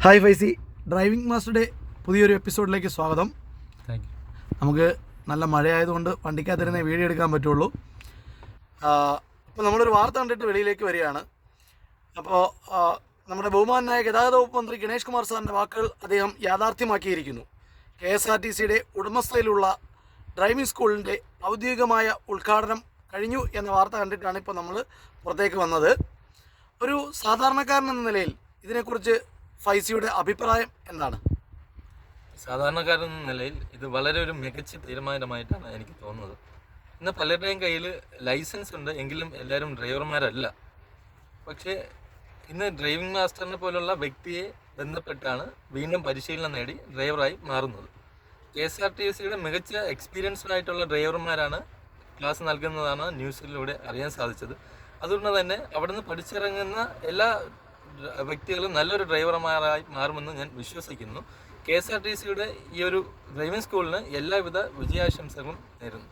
Hi Faizy, driving മാസ്റ്ററുടെ പുതിയൊരു എപ്പിസോഡിലേക്ക് സ്വാഗതം. Thank you. നമുക്ക് നല്ല മഴയായതുകൊണ്ട് വണ്ടിക്കകത്തിരുന്നേ വീഡിയോ എടുക്കാൻ പറ്റുള്ളൂ. അപ്പോൾ നമ്മളൊരു വാർത്ത കണ്ടിട്ട് വെളിയിലേക്ക് വരികയാണ്. അപ്പോൾ നമ്മുടെ ബഹുമാനായ ഗതാഗത വകുപ്പ് മന്ത്രി ഗണേഷ് കുമാർ സാറിൻ്റെ വാക്കുകൾ അദ്ദേഹം യാഥാർത്ഥ്യമാക്കിയിരിക്കുന്നു. KSRTCയുടെ ഉടമസ്ഥയിലുള്ള ഡ്രൈവിംഗ് സ്കൂളിൻ്റെ ഔദ്യോഗികമായ ഉദ്ഘാടനം കഴിഞ്ഞു എന്ന വാർത്ത കണ്ടിട്ടാണ് ഇപ്പോൾ നമ്മൾ പുറത്തേക്ക് വന്നത്. ഒരു സാധാരണക്കാരൻ എന്ന നിലയിൽ ഇതിനെക്കുറിച്ച് ഫൈസിയുടെ അഭിപ്രായം എന്താണ്? സാധാരണക്കാരൻ എന്ന നിലയിൽ ഇത് വളരെ ഒരു മികച്ച തീരുമാനമായിട്ടാണ് എനിക്ക് തോന്നുന്നത്. ഇന്ന് പലരുടെയും കയ്യിൽ ലൈസൻസ് ഉണ്ട്, എങ്കിലും എല്ലാവരും ഡ്രൈവർമാരല്ല. പക്ഷേ ഇന്ന് ഡ്രൈവിംഗ് മാസ്റ്ററിനെ പോലുള്ള വ്യക്തിയെ ബന്ധപ്പെട്ടാണ് വീണ്ടും പരിശീലനം നേടി ഡ്രൈവറായി മാറുന്നത്. KSRTCയുടെ മികച്ച എക്സ്പീരിയൻസ്ഡ് ആയിട്ടുള്ള ഡ്രൈവർമാരാണ് ക്ലാസ് നൽകുന്നതാണ് ന്യൂസിലൂടെ അറിയാൻ സാധിച്ചത്. അതുകൊണ്ട് തന്നെ അവിടെ നിന്ന് പഠിച്ചിറങ്ങുന്ന എല്ലാ വ്യക്തികളും നല്ലൊരു ഡ്രൈവർമാരായി മാറുമെന്ന് ഞാൻ വിശ്വസിക്കുന്നു. KSRTCയുടെ ഈ ഒരു ഡ്രൈവിംഗ് സ്കൂളിന് എല്ലാവിധ വിജയാശംസകളും നേരുന്നു.